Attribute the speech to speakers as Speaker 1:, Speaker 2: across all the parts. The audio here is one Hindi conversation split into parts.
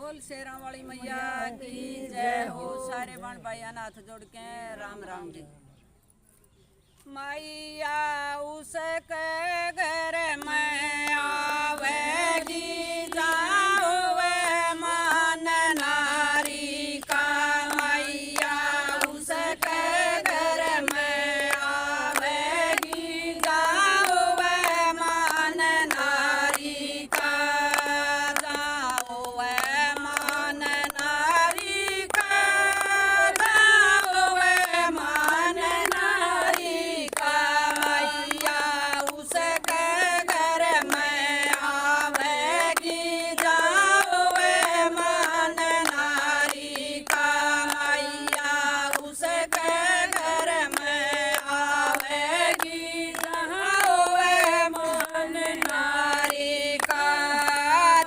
Speaker 1: बोल शेरा वाली मैया की जय हो। सारे बन भाइया हाथ जोड़ के राम राम जी। मैया उसके घर में आवेगी जाओ वे मान नारी का। मैया उसके घर में आवेगी जाओ वे मान नारी का। जाओ वे मान नारी का, जाओ वे मान नारी का। मैया उसके घर में आवेगी जाओ वे मान नारी का। मैया उसके घर में आवेगी जाओ वे मान नारी का।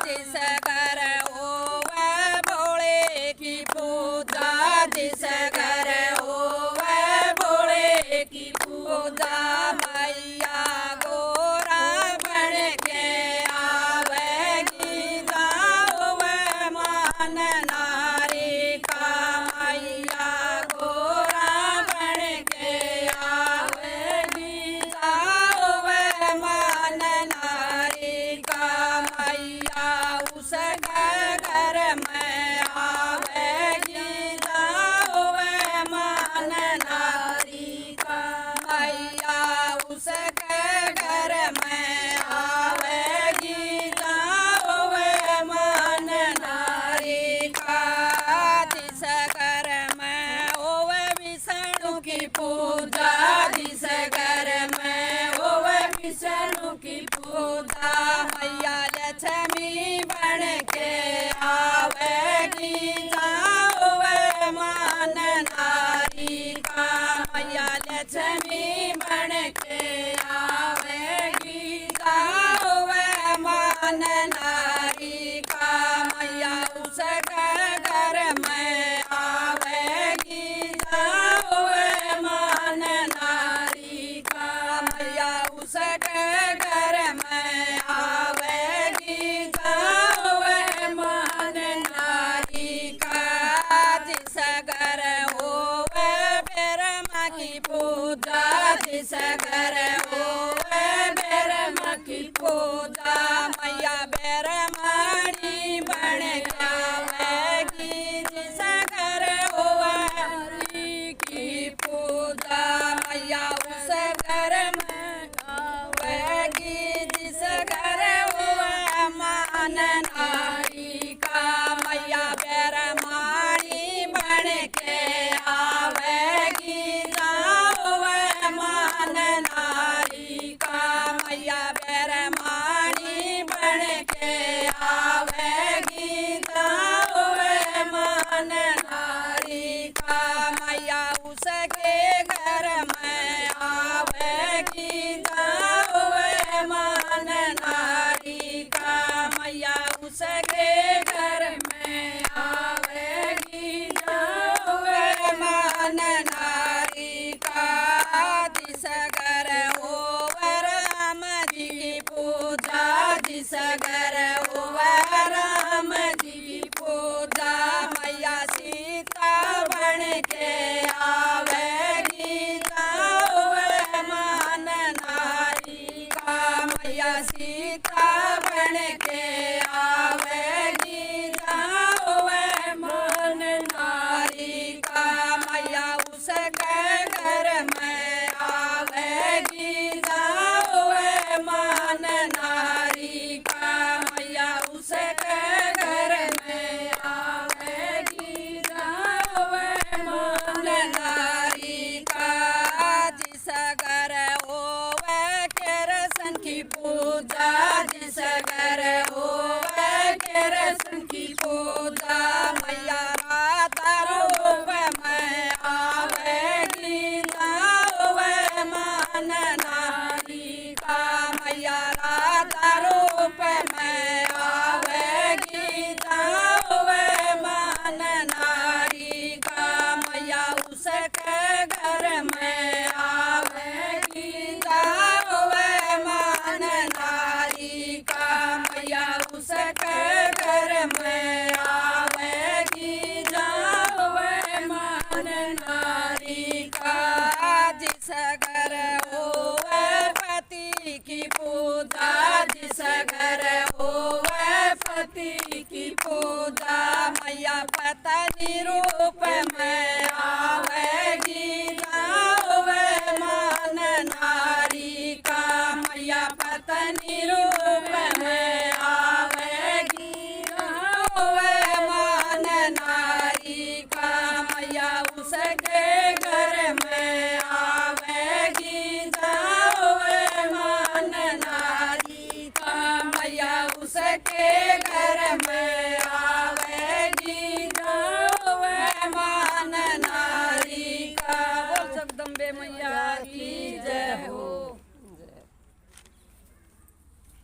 Speaker 1: जिस घर होवे भोले की पूजा, जिस घर होवे भोले की पूजा। मैया गोरा बन के आवेगी जाओ वे मान नारी का। मैया गोरा बन के आवेगी जाओ वे मान नारी का। मैया उसके घर में आवेगी जाओ वे मान नारी का। मैया उसके घर में आवेगी जाओ वे मान नारी का। जिस घर में होवे विष्णु की पूजा, जिस घर में होवे विष्णु की पूजा। मैया लक्ष्मी बन के आवेगी जाओ वे मान नारी का। मैया लक्ष्मी बन के आवेगी जाओ वे मान नारी का। मैया उसके घर में आवेगी जाओ वे मान नारी का। मैया उसके घर में आवेगी जाओ वे मान नारी का। जिस घर होवे ब्रह्मा की पूजा, जिस घर होवे ब्रह्मा की पूजा। मैया ब्रह्मणी बन के आवेगी जिस घर होवे हरि की पूजा। मैया उस घर में आवेगी जिस घर होवे मान नारी का। मैया ब्रह्मणी बन के आवेगी जाओ वे मान नारी का। मैया ब्रह्मणी बन के आवेगी जाओ वे मान नारी का। मैया उसके घर में आवेगी जाओ वे मान नारी का। मैया उसके घर में आवेगी जाओ वे मान नारी का। जिस घर होवे राम जी की पूजा, जिस घर होवे राम जी की पूजा। मैया सीता बन के आवेगी जाओ वे मान नारी का। मैया सीता बन के आवेगी शक्ति की पूजा मैया पतनी रूप में